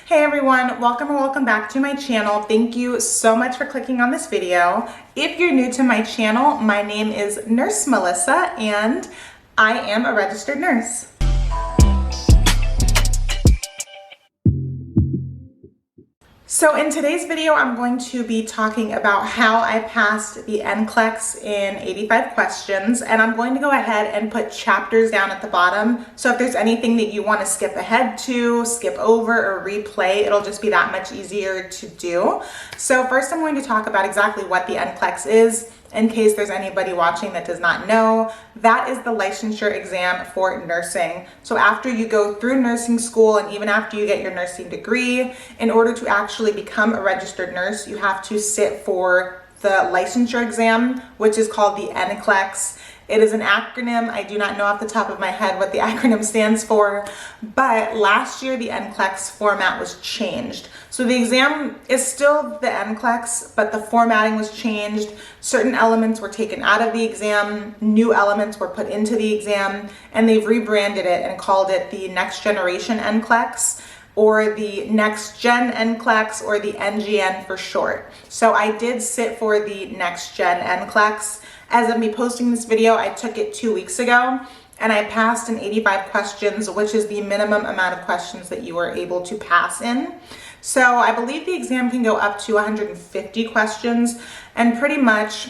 Hey everyone, welcome or welcome back to my channel. Thank you so much for clicking on this video. If you're new to my channel, my name is Nurse Melissa and I am a registered nurse. So in today's video, I'm going to be talking about how I passed the NCLEX in 85 questions, and I'm going to go ahead and put chapters down at the bottom. So if there's anything that you want to skip ahead to, skip over, or replay, it'll just be that much easier to do. So first I'm going to talk about exactly what the NCLEX is, in case there's anybody watching that does not know. That is the licensure exam for nursing. So after you go through nursing school and even after you get your nursing degree, in order to actually become a registered nurse, you have to sit for the licensure exam, which is called the NCLEX. It is an acronym. I do not know off the top of my head what the acronym stands for, but last year the NCLEX format was changed. So the exam is still the NCLEX, but the formatting was changed. Certain elements were taken out of the exam, new elements were put into the exam, and they've rebranded it and called it the Next Generation NCLEX, or the Next Gen NCLEX, or the NGN for short. So I did sit for the Next Gen NCLEX. As of me posting this video, I took it 2 weeks ago and I passed in 85 questions, which is the minimum amount of questions that you are able to pass in. So I believe the exam can go up to 150 questions, and pretty much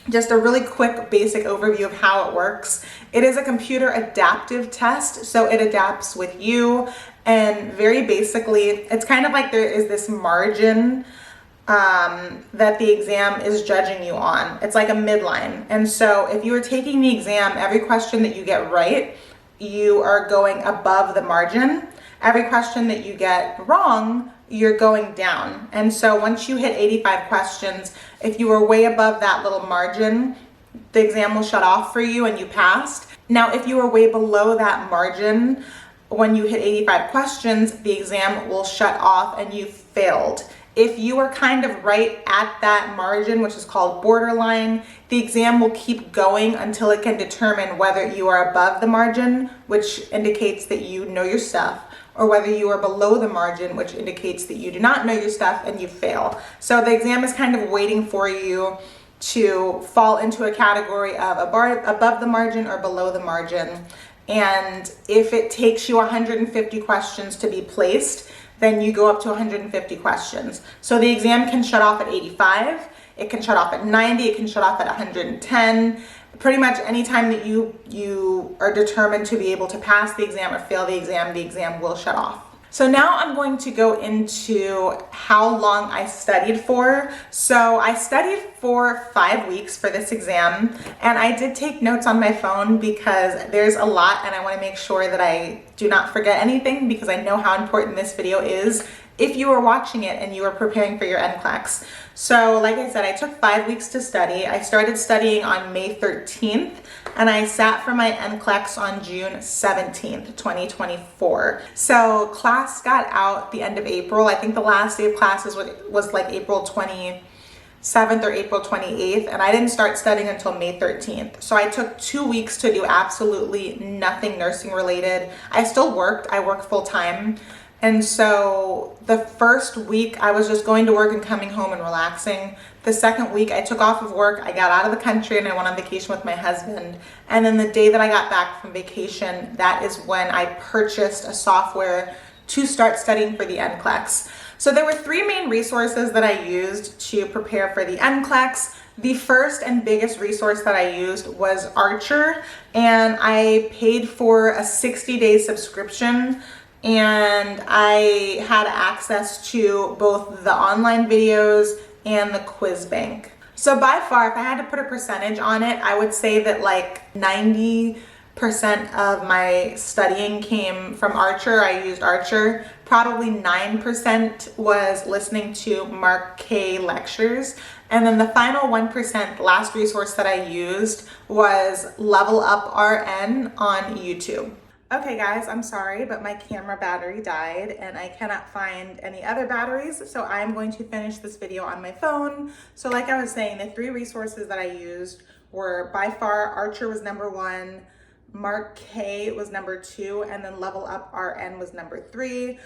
just a really quick basic overview of how it works. It is a computer adaptive test, so it adapts with you, and very basically it's kind of like there is this margin that the exam is judging you on. It's like a midline. And so if you are taking the exam, every question that you get right, you are going above the margin. Every question that you get wrong, you're going down. And so once you hit 85 questions, if you were way above that little margin, the exam will shut off for you and you passed. Now, if you were way below that margin, when you hit 85 questions, the exam will shut off and you failed. If you are kind of right at that margin, which is called borderline, the exam will keep going until it can determine whether you are above the margin, which indicates that you know your stuff, or whether you are below the margin, which indicates that you do not know your stuff and you fail. So the exam is kind of waiting for you to fall into a category of above the margin or below the margin. And if it takes you 150 questions to be placed, then you go up to 150 questions. So the exam can shut off at 85, it can shut off at 90, it can shut off at 110. Pretty much anytime that you are determined to be able to pass the exam or fail the exam will shut off. So now I'm going to go into how long I studied for. So I studied for 5 weeks for this exam, and I did take notes on my phone because there's a lot and I want to make sure that I do not forget anything, because I know how important this video is if you are watching it and you are preparing for your NCLEX. So like I said, I took 5 weeks to study. I started studying on May 13th and I sat for my NCLEX on June 17th, 2024. So class got out the end of April. I think the last day of classes was like April 27th or April 28th, and I didn't start studying until May 13th. So I took 2 weeks to do absolutely nothing nursing related. I still worked, I worked full time. And so the first week I was just going to work and coming home and relaxing. The second week I took off of work, I got out of the country and I went on vacation with my husband. And then the day that I got back from vacation, that is when I purchased a software to start studying for the NCLEX. So there were 3 main resources that I used to prepare for the NCLEX. The first and biggest resource that I used was Archer, and I paid for a 60-day subscription, and I had access to both the online videos and the quiz bank. So by far, if I had to put a percentage on it, I would say that like 90% of my studying came from Archer. I used Archer. Probably 9% was listening to Mark K lectures. And then the final 1%, last resource that I used, was Level Up RN on YouTube. Okay guys, I'm sorry, but my camera battery died and I cannot find any other batteries, so I'm going to finish this video on my phone. So like I was saying, the 3 resources that I used were by far Archer was number 1, Mark K was number 2, and then Level Up RN was number 3.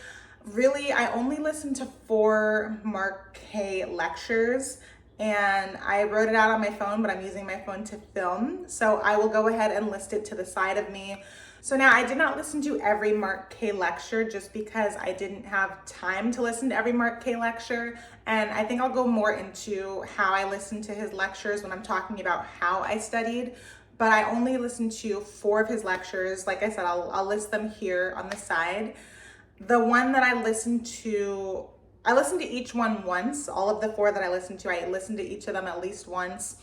Really, I only listened to 4 Mark K lectures, and I wrote it out on my phone, but I'm using my phone to film. So I will go ahead and list it to the side of me. So now I did not listen to every Mark K lecture just because I didn't have time to listen to every Mark K lecture. And I think I'll go more into how I listened to his lectures when I'm talking about how I studied. But I only listened to 4 of his lectures. Like I said, I'll list them here on the side. The one that I listened to each one once. All of the 4 that I listened to, I listened to each of them at least once.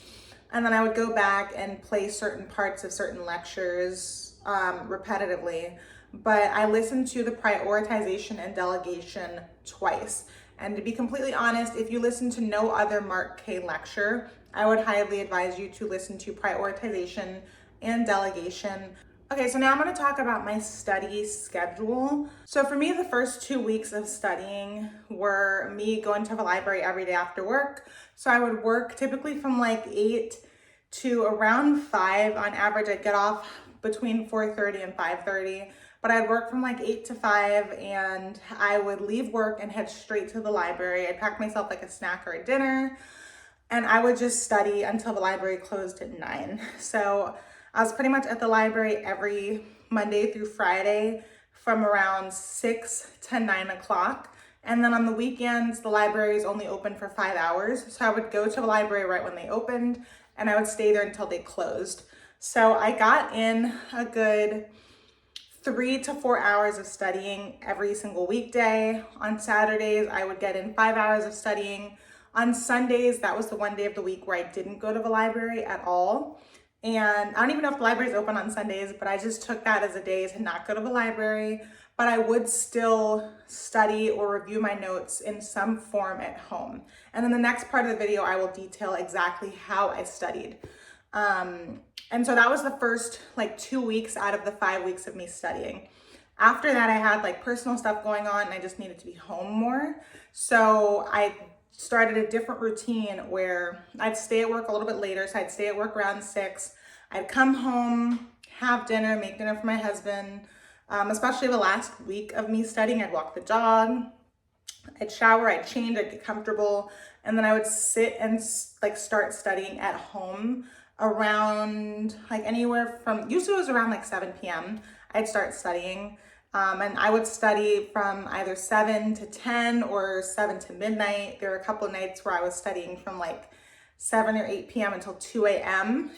And then I would go back and play certain parts of certain lectures repetitively. But I listened to the prioritization and delegation twice. And to be completely honest, if you listen to no other Mark K lecture, I would highly advise you to listen to prioritization and delegation. Okay, so now I'm going to talk about my study schedule. So for me, the first 2 weeks of studying were me going to the library every day after work. So I would work typically from like 8 to around 5. On average, I'd get off between 4:30 and 5:30. But I'd work from like 8 to 5, and I would leave work and head straight to the library. I'd pack myself like a snack or a dinner, and I would just study until the library closed at 9. So I was pretty much at the library every Monday through Friday from around 6 to 9 o'clock. And then on the weekends, the library is only open for 5 hours. So I would go to the library right when they opened, and I would stay there until they closed. So I got in a good 3 to 4 hours of studying every single weekday. On Saturdays, I would get in 5 hours of studying. On Sundays, that was the one day of the week where I didn't go to the library at all. And I don't even know if the library is open on Sundays, but I just took that as a day to not go to the library. But I would still study or review my notes in some form at home. And then the next part of the video, I will detail exactly how I studied. And so that was the first like 2 weeks out of the 5 weeks of me studying. After that, I had like personal stuff going on, and I just needed to be home more. So I started a different routine where I'd stay at work a little bit later. So I'd stay at work around 6. I'd come home, have dinner, make dinner for my husband. Especially the last week of me studying, I'd walk the dog, I'd shower, I'd change, I'd get comfortable. And then I would sit and like start studying at home around like anywhere from, usually it was around like 7 p.m. I'd start studying. And I would study from either 7 to 10 or 7 to midnight. There were a couple of nights where I was studying from like 7 or 8 p.m. until 2 a.m.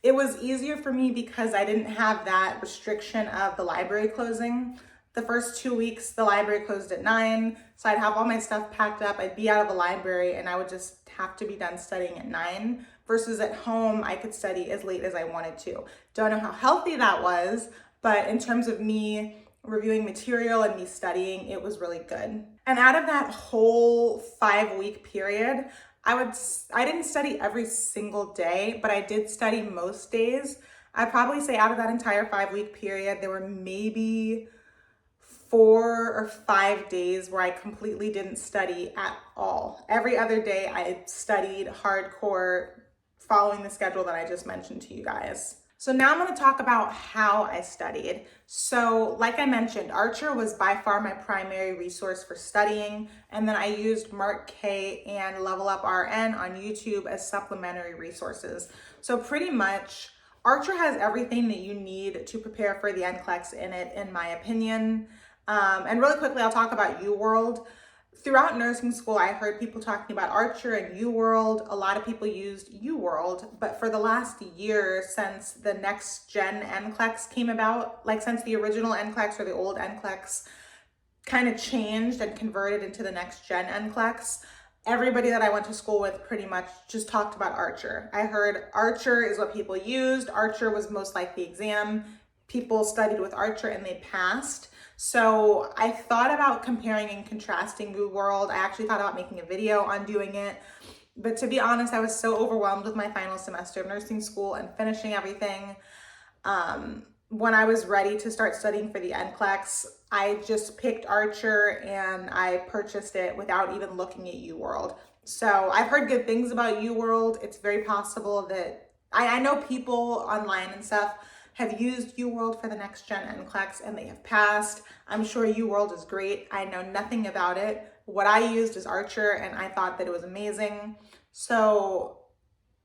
It was easier for me because I didn't have that restriction of the library closing. The first 2 weeks, the library closed at 9. So I'd have all my stuff packed up. I'd be out of the library, and I would just have to be done studying at 9. Versus at home, I could study as late as I wanted to. Don't know how healthy that was, but in terms of me reviewing material and me studying, it was really good. And out of that whole 5-week period, I didn't study every single day, but I did study most days. I'd probably say out of that entire 5-week period, there were maybe 4 or 5 days where I completely didn't study at all. Every other day I studied hardcore, following the schedule that I just mentioned to you guys. So now I'm going to talk about how I studied. So like I mentioned, Archer was by far my primary resource for studying. And then I used Mark K and Level Up RN on YouTube as supplementary resources. So pretty much Archer has everything that you need to prepare for the NCLEX in it, in my opinion. And really quickly, I'll talk about UWorld. Throughout nursing school, I heard people talking about Archer and UWorld. A lot of people used UWorld, but for the last year, since the next gen NCLEX came about, like since the original NCLEX or the old NCLEX kind of changed and converted into the next gen NCLEX, everybody that I went to school with pretty much just talked about Archer. I heard Archer is what people used. Archer was most like the exam. People studied with Archer and they passed. So I thought about comparing and contrasting UWorld. I actually thought about making a video on doing it. But to be honest, I was so overwhelmed with my final semester of nursing school and finishing everything. When I was ready to start studying for the NCLEX, I just picked Archer and I purchased it without even looking at UWorld. So I've heard good things about UWorld. It's very possible that I know people online and stuff have used UWorld for the next gen NCLEX and they have passed. I'm sure UWorld is great. I know nothing about it. What I used is Archer and I thought that it was amazing. So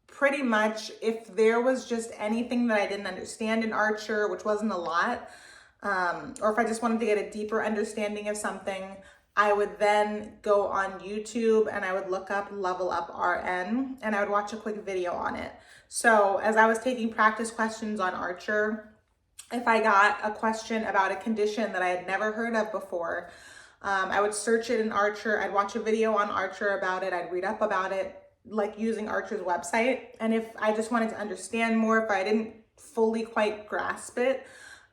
pretty much if there was just anything that I didn't understand in Archer, which wasn't a lot, or if I just wanted to get a deeper understanding of something, I would then go on YouTube and I would look up Level Up RN and I would watch a quick video on it. So as I was taking practice questions on Archer, if I got a question about a condition that I had never heard of before, I would search it in Archer. I'd watch a video on Archer about it. I'd read up about it, like using Archer's website. And if I just wanted to understand more, if I didn't fully quite grasp it,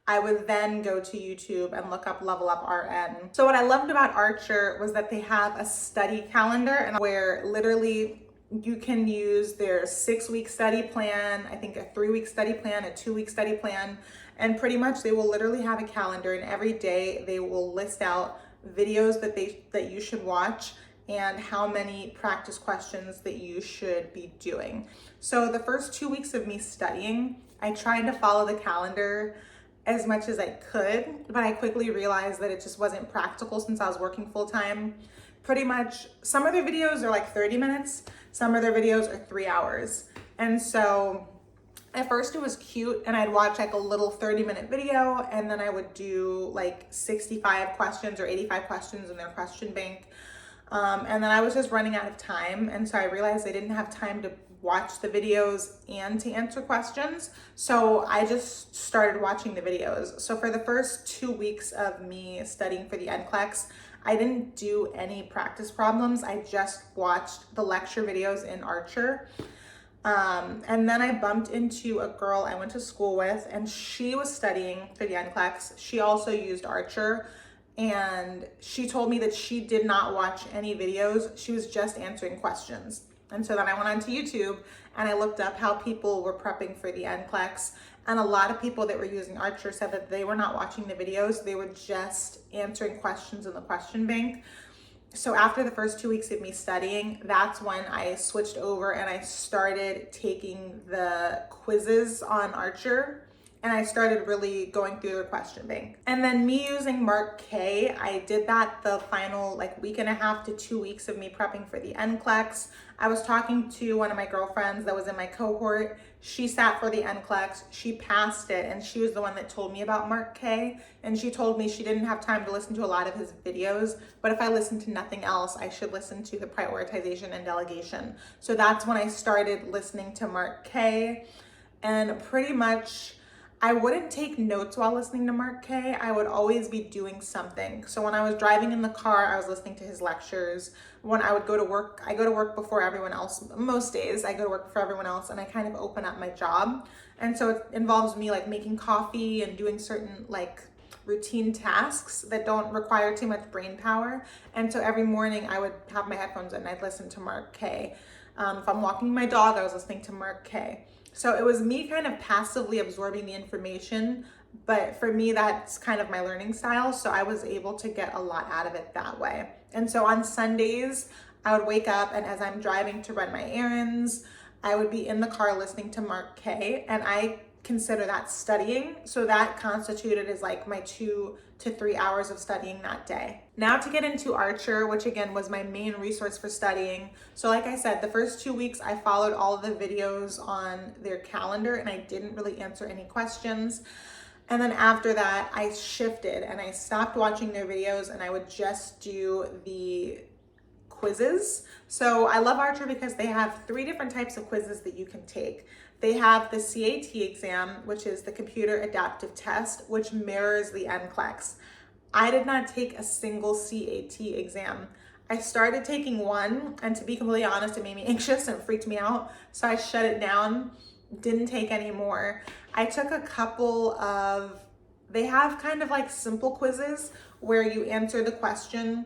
I would then go to YouTube and look up Level Up RN. So what I loved about Archer was that they have a study calendar and where literally you can use their 6-week study plan, I think a 3-week study plan, a 2-week study plan, and pretty much they will literally have a calendar and every day they will list out videos that you should watch and how many practice questions that you should be doing. So the first 2 weeks of me studying, I tried to follow the calendar as much as I could, but I quickly realized that it just wasn't practical since I was working full time. Pretty much, some of their videos are like 30 minutes, some of their videos are 3 hours. And so at first it was cute and I'd watch like a little 30-minute video and then I would do like 65 questions or 85 questions in their question bank. And then I was just running out of time. And so I realized I didn't have time to watch the videos and to answer questions. So I just started watching the videos. So for the first 2 weeks of me studying for the NCLEX, I didn't do any practice problems. I just watched the lecture videos in Archer. And then I bumped into a girl I went to school with and she was studying for the NCLEX. She also used Archer. And she told me that she did not watch any videos. She was just answering questions. And so then I went onto YouTube and I looked up how people were prepping for the NCLEX. And a lot of people that were using Archer said that they were not watching the videos. They were just answering questions in the question bank. So after the first 2 weeks of me studying, that's when I switched over and I started taking the quizzes on Archer. And I started really going through the question bank. And then me using Mark K, I did that the final like week and a half to 2 weeks of me prepping for the NCLEX. I was talking to one of my girlfriends that was in my cohort. She sat for the NCLEX, she passed it, and she was the one that told me about Mark K. And she told me she didn't have time to listen to a lot of his videos, but if I listened to nothing else, I should listen to the prioritization and delegation. So that's when I started listening to Mark K. And pretty much, I wouldn't take notes while listening to Mark K. I would always be doing something. So when I was driving in the car, I was listening to his lectures. When I would go to work, I go to work before everyone else. Most days I go to work before everyone else and I kind of open up my job. And so it involves me like making coffee and doing certain like routine tasks that don't require too much brain power. And so every morning I would have my headphones in and I'd listen to Mark K. If I'm walking my dog, I was listening to Mark K. So it was me kind of passively absorbing the information, but for me, that's kind of my learning style. So I was able to get a lot out of it that way. And so on Sundays, I would wake up and as I'm driving to run my errands, I would be in the car listening to Mark K. And I consider that studying. So that constituted as like my 2 to 3 hours of studying that day. Now to get into Archer, which again was my main resource for studying. So like I said, the first 2 weeks I followed all of the videos on their calendar and I didn't really answer any questions. And then after that, I shifted and I stopped watching their videos and I would just do the quizzes. So I love Archer because they have 3 different types of quizzes that you can take. They have the CAT exam, which is the computer adaptive test, which mirrors the NCLEX. I did not take a single CAT exam. I started taking one, and to be completely honest, it made me anxious and freaked me out. So I shut it down, didn't take any more. I took a couple of, they have kind of like simple quizzes where you answer the question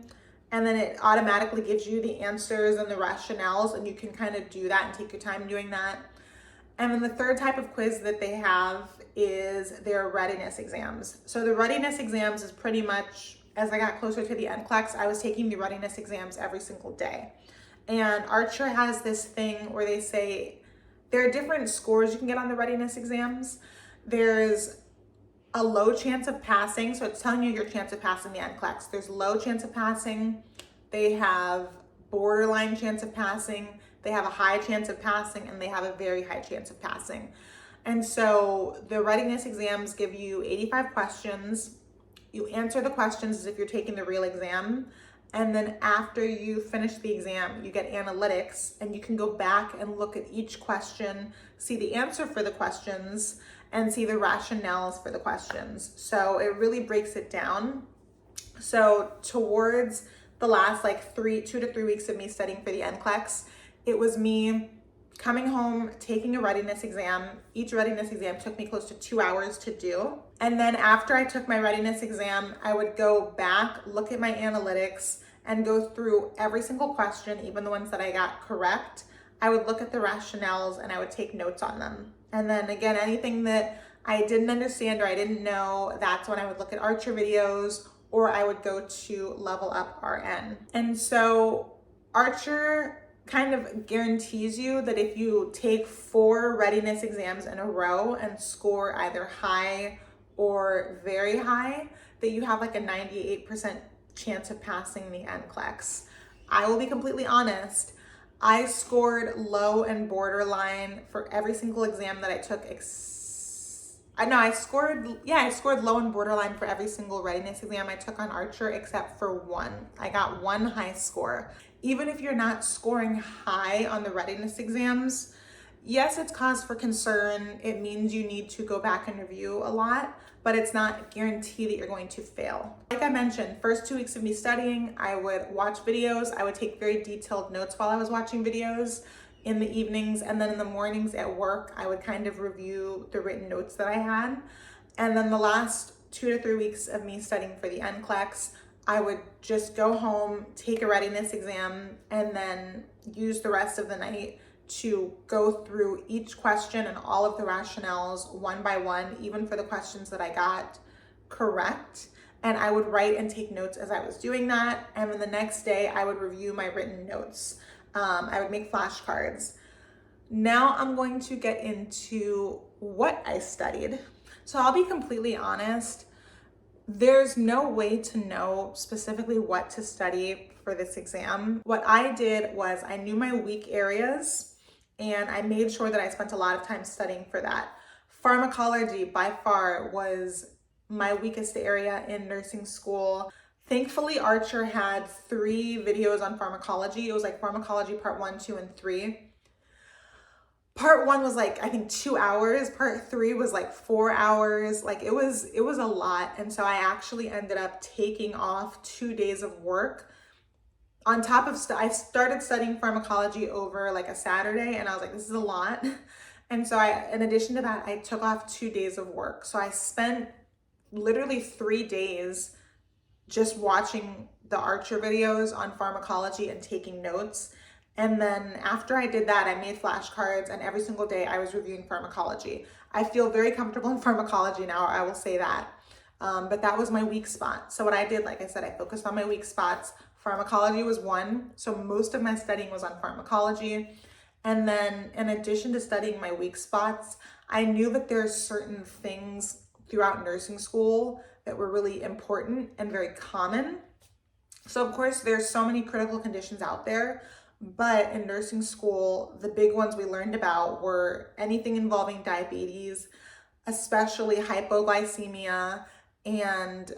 and then it automatically gives you the answers and the rationales, and you can kind of do that and take your time doing that. And then the third type of quiz that they have is their readiness exams. So the readiness exams is pretty much, as I got closer to the NCLEX, I was taking the readiness exams every single day. And Archer has this thing where they say there are different scores you can get on the readiness exams. There's a low chance of passing. So it's telling you your chance of passing the NCLEX. There's low chance of passing. They have borderline chance of passing. They have a high chance of passing, and they have a very high chance of passing. And so the readiness exams give you 85 questions. You answer the questions as if you're taking the real exam. And then after you finish the exam, you get analytics, and you can go back and look at each question, see the answer for the questions, and see the rationales for the questions. So it really breaks it down. So towards the last like 2 to 3 weeks of me studying for the NCLEX, it was me coming home, taking a readiness exam. Each readiness exam took me close to 2 hours to do. And then after I took my readiness exam, I would go back, look at my analytics, and go through every single question, even the ones that I got correct. I would look at the rationales and I would take notes on them. And then again, anything that I didn't understand or I didn't know, that's when I would look at Archer videos, or I would go to Level Up RN. And so Archer kind of guarantees you that if you take 4 readiness exams in a row and score either high or very high, that you have like a 98% chance of passing the NCLEX. I will be completely honest, I scored low and borderline for every single exam that I took. I scored low and borderline for every single readiness exam I took on Archer except for one. I got one high score. Even if you're not scoring high on the readiness exams, yes, it's cause for concern. It means you need to go back and review a lot, but it's not a guarantee that you're going to fail. Like I mentioned, first 2 weeks of me studying, I would watch videos. I would take very detailed notes while I was watching videos in the evenings, and then in the mornings at work, I would kind of review the written notes that I had. And then the last 2 to 3 weeks of me studying for the NCLEX, I would just go home, take a readiness exam, and then use the rest of the night to go through each question and all of the rationales one by one, even for the questions that I got correct. And I would write and take notes as I was doing that. And then the next day I would review my written notes. I would make flashcards. Now I'm going to get into what I studied. So I'll be completely honest. There's no way to know specifically what to study for this exam. What I did was I knew my weak areas and I made sure that I spent a lot of time studying for that. Pharmacology by far was my weakest area in nursing school. Thankfully, Archer had 3 videos on pharmacology. It was like pharmacology part 1, 2, and 3. Part 1 was like, I think 2 hours. Part 3 was like 4 hours. Like it was a lot. And so I actually ended up taking off 2 days of work. On top of, I started studying pharmacology over like a Saturday, and I was like, this is a lot. And so in addition to that, I took off 2 days of work. So I spent literally 3 days just watching the Archer videos on pharmacology and taking notes. And then after I did that, I made flashcards, and every single day I was reviewing pharmacology. I feel very comfortable in pharmacology now, I will say that. But that was my weak spot. So what I did, like I said, I focused on my weak spots. Pharmacology was one. So most of my studying was on pharmacology. And then in addition to studying my weak spots, I knew that there's certain things throughout nursing school that were really important and very common. So of course, there's so many critical conditions out there, but in nursing school, the big ones we learned about were anything involving diabetes, especially hypoglycemia and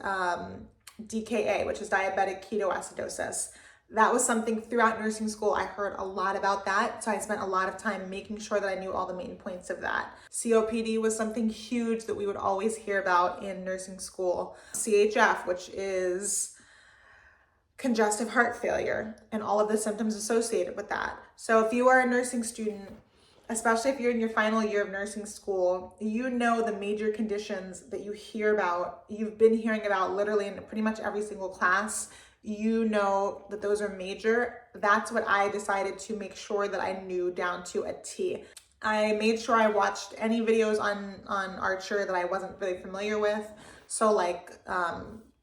DKA, which is diabetic ketoacidosis. That was something throughout nursing school. I heard a lot about that. So I spent a lot of time making sure that I knew all the main points of that. COPD was something huge that we would always hear about in nursing school. CHF, which is congestive heart failure, and all of the symptoms associated with that. So if you are a nursing student, especially if you're in your final year of nursing school, you know the major conditions that you hear about, you've been hearing about literally in pretty much every single class. You know that those are major. That's what I decided to make sure that I knew down to a T. I made sure I watched any videos on Archer that I wasn't really familiar with. So like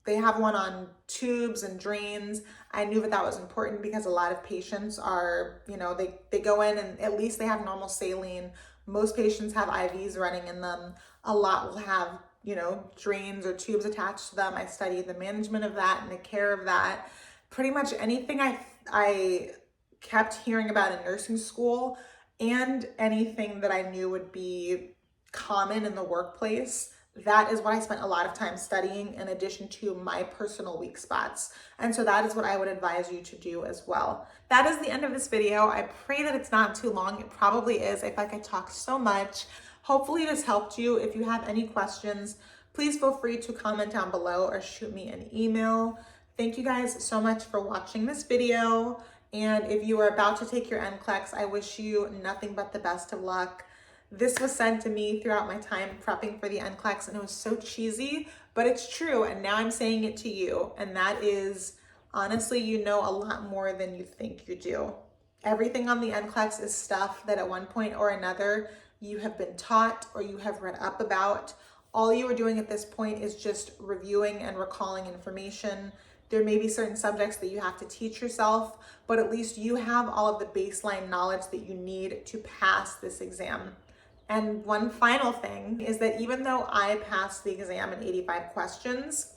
they have one on tubes and drains. I knew that that was important because a lot of patients are, you know, they go in and at least they have normal saline. Most patients have IVs running in them. A lot will have, drains or tubes attached to them. I studied the management of that and the care of that. Pretty much anything I kept hearing about in nursing school and anything that I knew would be common in the workplace, that is what I spent a lot of time studying in addition to my personal weak spots. And so that is what I would advise you to do as well. That is the end of this video. I pray that it's not too long. It probably is. I feel like I talk so much. Hopefully this helped you. If you have any questions, please feel free to comment down below or shoot me an email. Thank you guys so much for watching this video. And if you are about to take your NCLEX, I wish you nothing but the best of luck. This was sent to me throughout my time prepping for the NCLEX, and it was so cheesy, but it's true. And now I'm saying it to you. And that is, honestly, you know a lot more than you think you do. Everything on the NCLEX is stuff that at one point or another you have been taught or you have read up about. All you are doing at this point is just reviewing and recalling information. There may be certain subjects that you have to teach yourself, but at least you have all of the baseline knowledge that you need to pass this exam. And one final thing is that even though I passed the exam in 85 questions,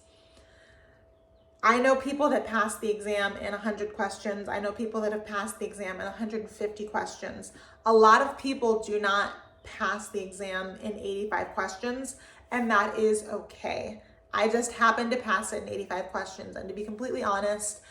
I know people that passed the exam in 100 questions. I know people that have passed the exam in 150 questions. A lot of people do not pass the exam in 85 questions, and that is okay. I just happened to pass it in 85 questions. And to be completely honest,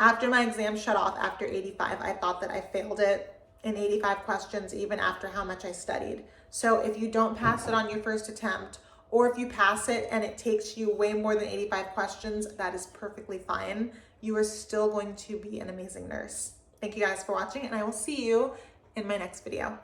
after my exam shut off after 85, I thought that I failed it in 85 questions, even after how much I studied. So if you don't pass it on your first attempt, or if you pass it and it takes you way more than 85 questions, that is perfectly fine. You are still going to be an amazing nurse. Thank you guys for watching, and I will see you in my next video.